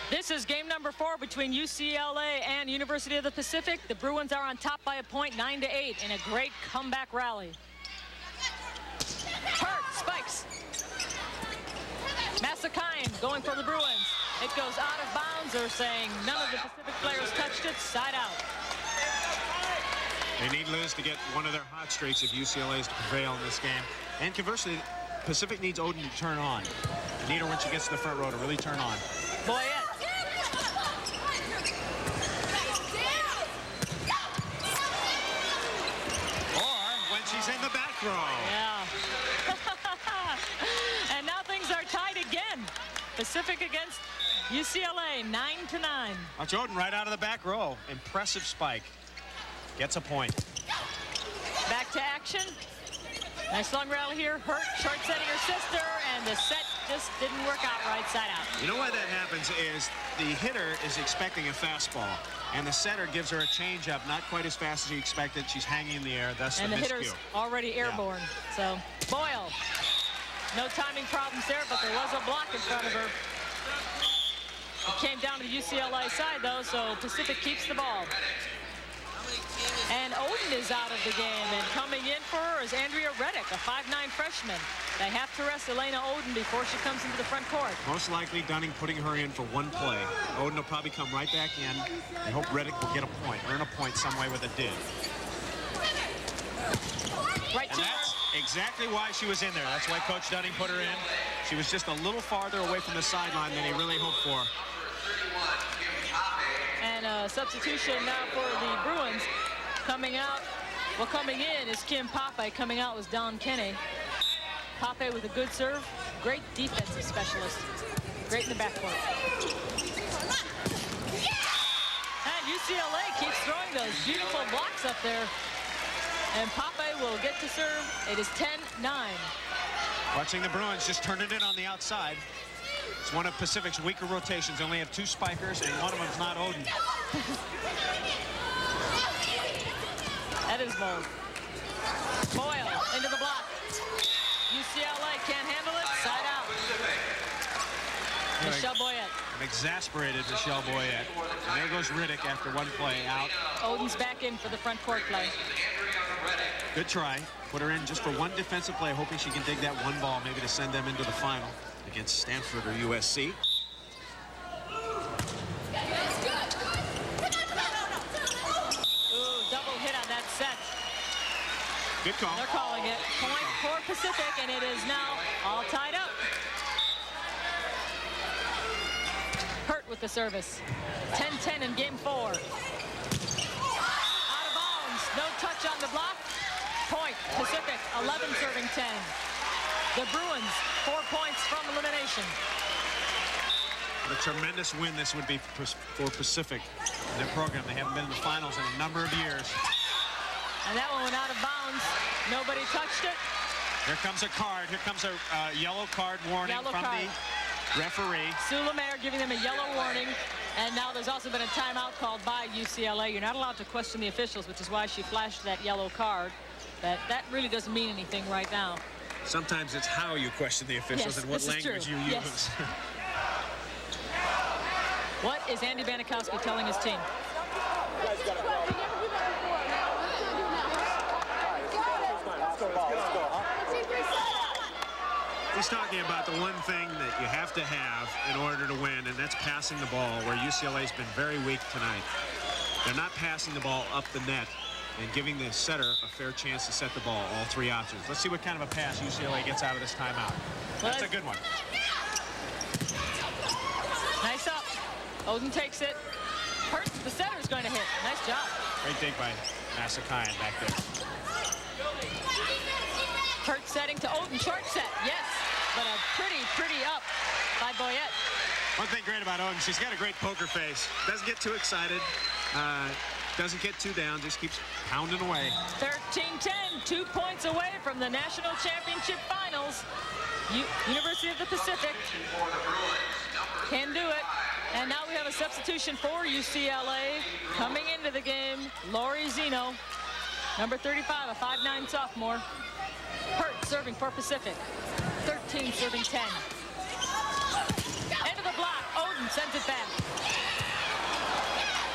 This is game number 4 between UCLA and University of the Pacific. The Bruins are on top by a point, 9-8, in a great comeback rally. Hurt, spikes. Massakine going for the Bruins. It goes out of bounds. They're saying none of the Pacific players touched it. Side out. They need Liz to get one of their hot streaks if UCLA is to prevail in this game. And conversely, Pacific needs Oden to turn on. They need her when she gets to the front row to really turn on. Boyette. Or when she's in the back row. Yeah. And now things are tied again. Pacific against UCLA, 9-9. Watch Oden right out of the back row. Impressive spike. Gets a point. Back to action. Nice long rally here. Hurt short setting her sister, and the set just didn't work out right side out. You know why that happens is the hitter is expecting a fastball, and the setter gives her a changeup, not quite as fast as you expected. She's hanging in the air, thus And the the miscue. hitter's already airborne. So Boyle. No timing problems there, but there was a block in front of her. It came down to the UCLA side, though, so Pacific keeps the ball. And Oden is out of the game, and coming in for her is Andrea Reddick, a 5'9" freshman. They have to rest Elena Oden before she comes into the front court. Most likely Dunning putting her in for one play. Oden will probably come right back in. I hope Reddick will get a point, earn a point some way with a dig. Right and that's exactly why she was in there. That's why Coach Dunning put her in. She was just a little farther away from the sideline than he really hoped for. And a substitution now for the Bruins. Coming out, well, coming in is Kim Pape. Coming out was Don Kenny. Pape with a good serve. Great defensive specialist. Great in the backcourt. And UCLA keeps throwing those beautiful blocks up there. And Pape will get to serve. It is 10-9. Watching the Bruins just turn it in on the outside. It's one of Pacific's weaker rotations. They only have 2 spikers, and one of them's not Oden. That is bold. Boyle into the block. UCLA can't handle it. Side out. Michelle Boyette. An exasperated Michelle Boyette. And there goes Riddick after one play out. Oden's back in for the front court play. Good try. Put her in just for one defensive play, hoping she can dig that one ball, maybe to send them into the final against Stanford or USC. Ooh, double hit on that set. Good call. They're calling it. Point for Pacific, and it is now all tied up. Hurt with the service. 10-10 in game 4. Out of bounds. No touch on the block. Point. Pacific, 11 serving 10. The Bruins, 4 points from elimination. What a tremendous win this would be for Pacific in their program. They haven't been in the finals in a number of years. And that one went out of bounds. Nobody touched it. Here comes a card. Here comes a yellow card warning from the referee. Sue Lemaire giving them a yellow warning. And now there's also been a timeout called by UCLA. You're not allowed to question the officials, which is why she flashed that yellow card. That really doesn't mean anything right now. Sometimes it's how you question the officials and what language you use. What is Andy Banikowski telling his team? He's talking about the one thing that you have to have in order to win, and that's passing the ball, where UCLA's been very weak tonight. They're not passing the ball up the net and giving the setter a fair chance to set the ball, all 3 options. Let's see what kind of a pass UCLA gets out of this timeout. That's a good one. Nice up. Oden takes it. Hurt. The setter's going to hit. Nice job. Great dig by Massakayan back there. Hurt setting to Oden. Short set. Yes. But a pretty up by Boyette. One thing great about Oden, she's got a great poker face. Doesn't get too excited. Doesn't get too down. Just keeps pounding away. 13-10. 2 points away from the national championship finals. University of the Pacific can do it. And now we have a substitution for UCLA coming into the game. Lori Zeno. Number 35, a 5'9" sophomore. Hurt serving for Pacific. 13 serving 10. Into the block. Oden sends it back.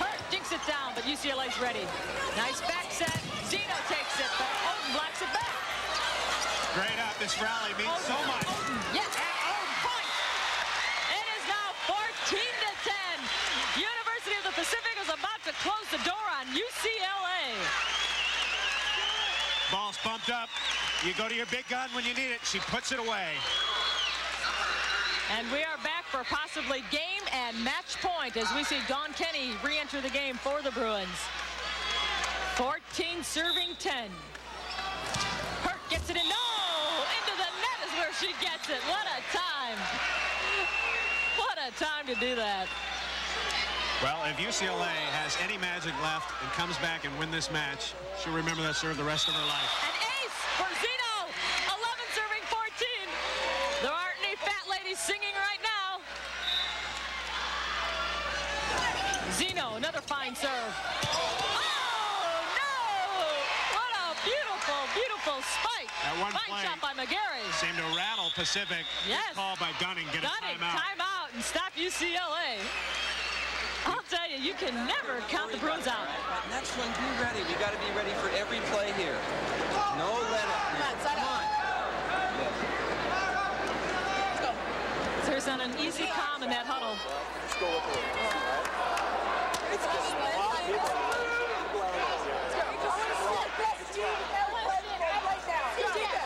Hurt dinks it down, but UCLA's ready. Nice back set. Zeno takes it, but Oden blocks it back. Great up. This rally means Oden, so much. Oden, yes. Oden point. It is now 14-10. University of the Pacific is about to close the door on UCLA. Ball's bumped up. You go to your big gun when you need it. She puts it away. And we are back for possibly game and match point as we see Dawn Kenny re-enter the game for the Bruins. 14 serving 10. Hurt gets it in. No! Into the net is where she gets it. What a time. What a time to do that. Well, if UCLA has any magic left and comes back and win this match, she'll remember that serve the rest of her life. An ace for Zeno. 11 serving 14. There aren't any fat ladies singing right now. Zeno, another fine serve. Oh, no! What a beautiful, beautiful spike. At one fine play, shot by McGarry. Seemed to rattle Pacific. Yes. Good call by Dunning. Get a timeout. Timeout and stop UCLA. I'll tell you, you can never count the Bruins out. Next one, be ready. We got to be ready for every play here. No let up. Come on. Let's go. There's an easy calm in that huddle.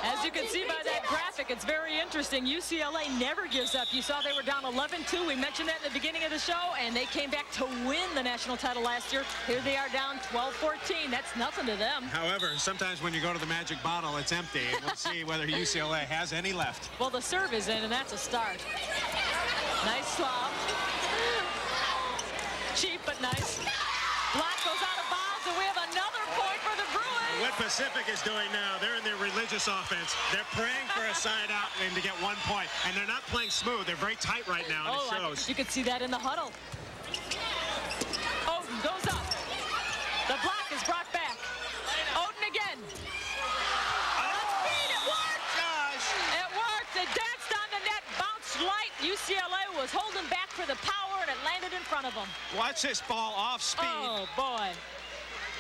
As you can see by that graphic, it's very interesting. UCLA never gives up. You saw they were down 11-2. We mentioned that in the beginning of the show, and they came back to win the national title last year. Here they are down 12-14. That's nothing to them. However, sometimes when you go to the magic bottle, it's empty. And we'll see whether UCLA has any left. Well, the serve is in, and that's a start. Nice swab. Cheap, but nice. Block goes out of bounds, and we have another point for the Bruins. What Pacific is doing now, they're in their religious offense. They're praying for a side out and to get 1 point. And they're not playing smooth. They're very tight right now, and it shows. You can see that in the huddle. Oden goes up. The block is brought back. Oden again. Speed, it worked! Gosh! It worked. It danced on the net, bounced light. UCLA was holding back for the power, and it landed in front of them. Watch this ball off speed. Oh, boy.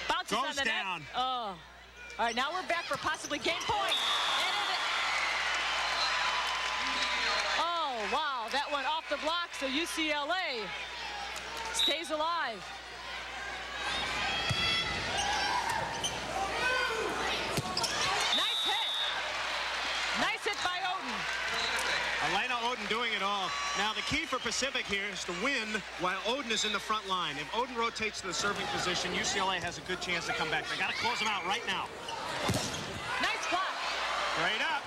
Bounces Goes on the down. net. Oh. All right, now we're back for possibly game point. Oh, wow. That went off the block, so UCLA stays alive. Nice hit. Nice hit by Oden. Elena Oden doing it all. Now, the key for Pacific here is to win while Oden is in the front line. If Oden rotates to the serving position, UCLA has a good chance to come back. They got to close them out right now. Nice block. Straight up.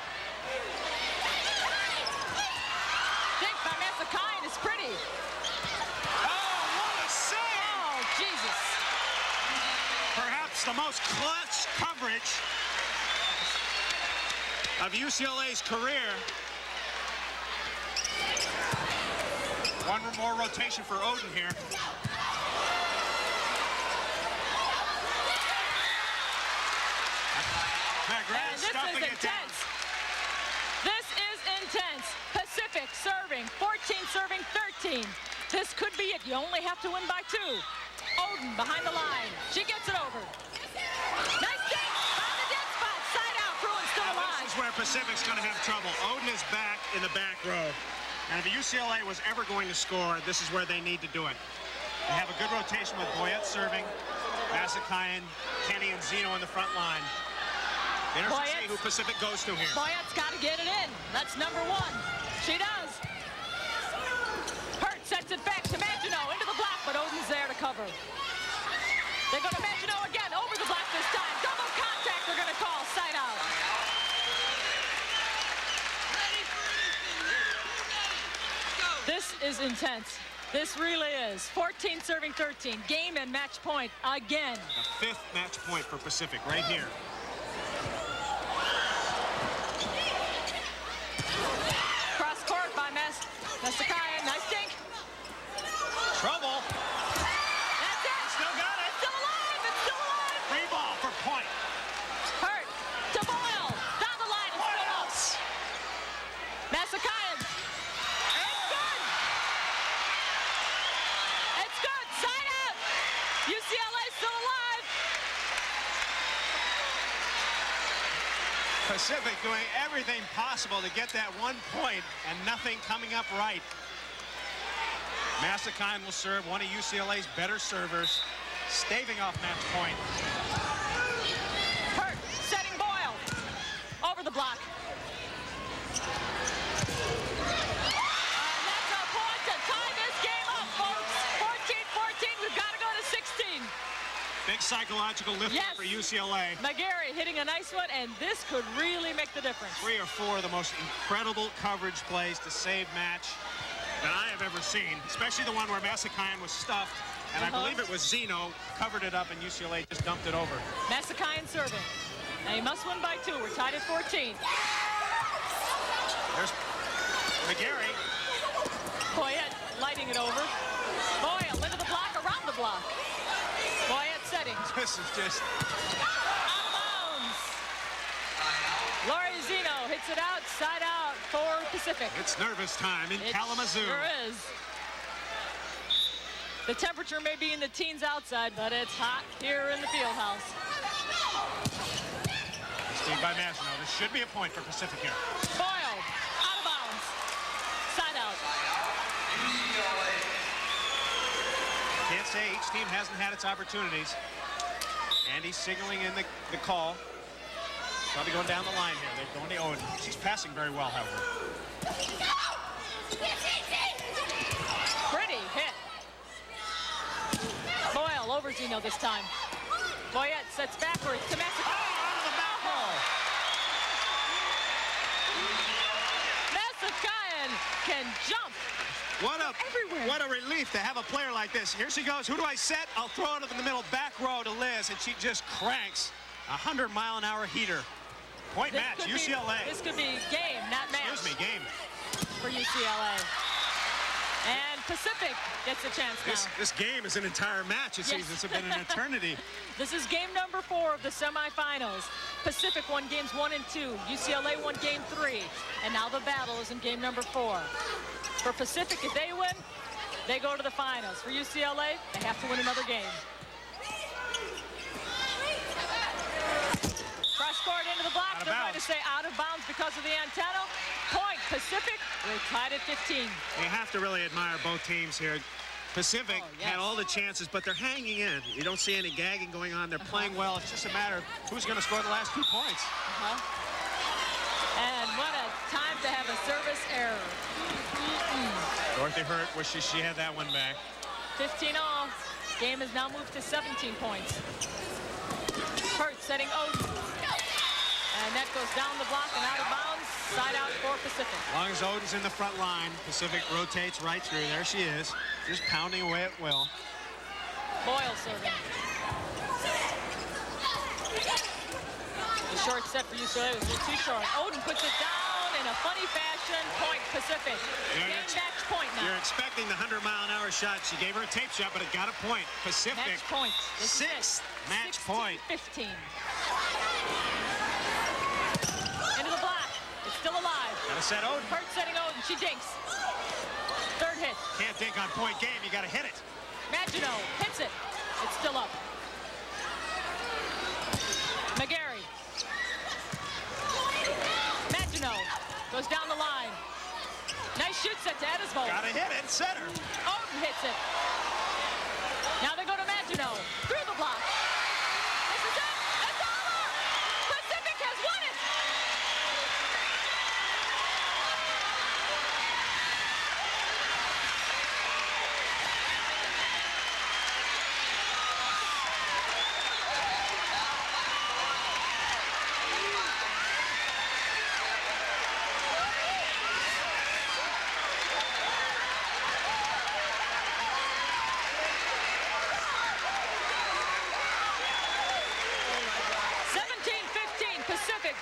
Dink by Massakayan is pretty. Oh, what a save! Oh, Jesus. Perhaps the most clutch coverage of UCLA's career. One more rotation for Oden here. And this is intense. This is intense. Pacific serving, 14 serving 13. This could be it. You only have to win by 2. Oden behind the line. She gets it over. Nice dink. Found the dead spot. Side out. Bruins still alive. This is where Pacific's going to have trouble. Oden is back in the back row. And if UCLA was ever going to score, this is where they need to do it. They have a good rotation with Boyette serving, Massakayan, Kenny, and Zeno in the front line. Interesting to see who Pacific goes to here. Boyette's got to get it in. That's number 1. She does. Hurt sets it back to Maginot into the block, but Oden's there to cover. They go to Maginot again, over the block this time. Double contact, they're going to call. Side out. This is intense. This really is. 14 serving 13. Game and match point again. The 5th match point for Pacific right here. Cross court by Massakayan. Nice dink. Trouble. That's it. Still got it. It's still alive. It's still alive. Free ball for point. Pacific doing everything possible to get that 1 point and nothing coming up right. Massacine will serve, one of UCLA's better servers, staving off match point. Hurt, setting Boyle. Over the block. And that's a point to tie this game up, folks. 14-14, we've got to go to 16. Big psychological lift Yes. for UCLA. McGarry hitting a nice one, and this could really make the difference. 3 or 4 of the most incredible coverage plays to save match that I have ever seen, especially the one where Massacine was stuffed, and I believe it was Zeno, covered it up, and UCLA just dumped it over. Massacine serving. And he must win by 2. We're tied at 14. There's McGarry. Poyet lighting it over. Boyle into the block, around the block. Poyet setting. This is just... Out of bounds. Laurie Zeno hits it out, side out for Pacific. It's nervous time in Kalamazoo. Sure is. The temperature may be in the teens outside, but it's hot here in the field house. Steve by Massino. This should be a point for Pacific here. Boyle, out of bounds. Side out. Can't say each team hasn't had its opportunities. Andy's signaling in the call. Probably going down the line here. They're going to Oden. She's passing very well, however. Pretty hit. Boyle over Zeno this time. Poyet sets backwards to Massacine. Out of the back row. Massacine can jump. What a relief to have a player like this. Here she goes. Who do I set? I'll throw it up in the middle, back row to Liz, and she just cranks a 100-mile-an-hour heater. Point match, UCLA. This could be game, not match. Excuse me, game. For UCLA. And Pacific gets a chance now. This game is an entire match. It seems it's been an eternity. This is game number 4 of the semifinals. Pacific won games 1 and 2. UCLA won game 3. And now the battle is in game number 4. For Pacific, if they win, they go to the finals. For UCLA, they have to win another game. Cross-court into the block. They're going to say out of bounds because of the antenna. Point, Pacific. We're tied at 15. You have to really admire both teams here. Pacific had all the chances, but they're hanging in. You don't see any gagging going on. They're playing well. It's just a matter of who's going to score the last 2 points. And what a time to have a service error. Dorothy Hurt wishes she had that one back. 15 all. Game has now moved to 17 points. Hurt setting Oden. And that goes down the block and out of bounds. Side out for Pacific. As long as Oden's in the front line, Pacific rotates right through. There she is, just pounding away at will. Boyle serving. The short set for UCLA was a little too short. Oden puts it down in a funny fashion. Point Pacific. Game match point now. You're expecting the 100-mile-an-hour shot. She gave her a tape shot, but it got a point. Pacific. Match point. Sixth match point. 15. Into the block. It's still alive. Gotta set Oden. Hurt setting Oden. She dinks. Third hit. Can't dink on point game. You gotta hit it. Magino hits it. It's still up. McGarry. Magino goes down the line. Nice shoot set to Edisbo. Gotta hit it. Center. Oden hits it. Now they go to Magino. Through the block. This is it. It's over. Pacific has won it.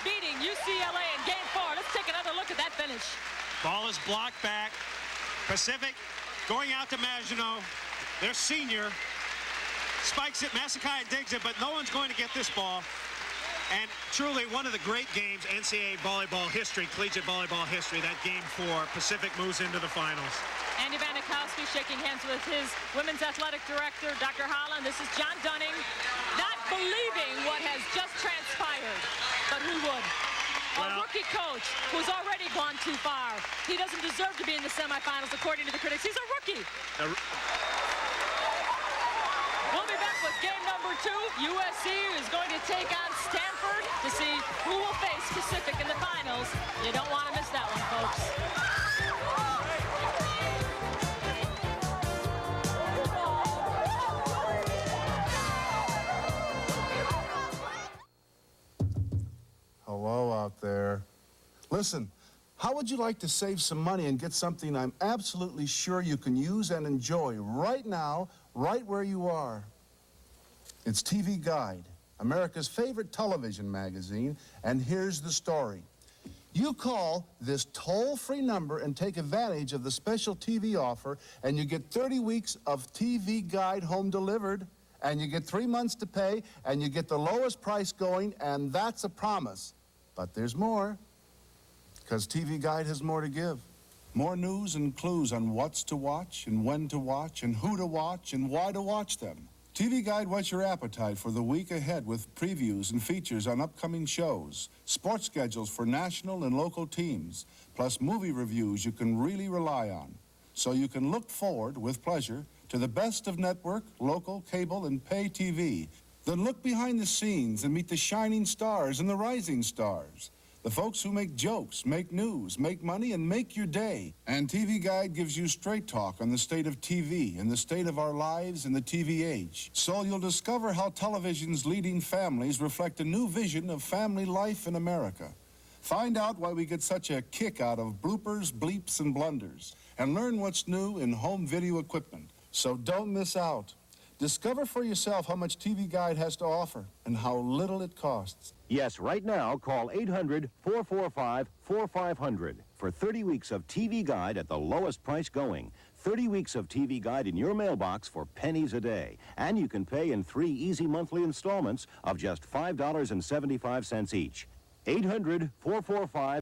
Beating UCLA in game 4. Let's take another look at that finish. Ball is blocked back. Pacific going out to Maginot. Their senior spikes it. Massacine digs it, but no one's going to get this ball. And truly one of the great games, NCAA volleyball history, collegiate volleyball history, that game 4. Pacific moves into the finals. Andy Vanikowski shaking hands with his women's athletic director, Dr. Holland. This is John Dunning, not believing what has just transpired, but who would? rookie coach who's already gone too far. He doesn't deserve to be in the semifinals, according to the critics. He's a rookie. We'll be back with game number 2. USC is going to take on Stanford to see who will face Pacific in the finals. You don't want to miss that one, folks. Hello out there. Listen, how would you like to save some money and get something I'm absolutely sure you can use and enjoy right now, right where you are? It's TV Guide, America's favorite television magazine, and here's the story. You call this toll-free number and take advantage of the special TV offer, and you get 30 weeks of TV Guide home delivered, and you get 3 months to pay, and you get the lowest price going, and that's a promise. But there's more, because TV Guide has more to give. More news and clues on what's to watch, and when to watch, and who to watch, and why to watch them. TV Guide whets your appetite for the week ahead with previews and features on upcoming shows, sports schedules for national and local teams, plus movie reviews you can really rely on. So you can look forward with pleasure to the best of network, local, cable, and pay TV. Then look behind the scenes and meet the shining stars and the rising stars. The folks who make jokes, make news, make money, and make your day. And TV Guide gives you straight talk on the state of TV and the state of our lives in the TV age. So you'll discover how television's leading families reflect a new vision of family life in America. Find out why we get such a kick out of bloopers, bleeps, and blunders. And learn what's new in home video equipment. So don't miss out. Discover for yourself how much TV Guide has to offer and how little it costs. Yes, right now, call 800-445-4500 for 30 weeks of TV Guide at the lowest price going. 30 weeks of TV Guide in your mailbox for pennies a day. And you can pay in 3 easy monthly installments of just $5.75 each. 800-445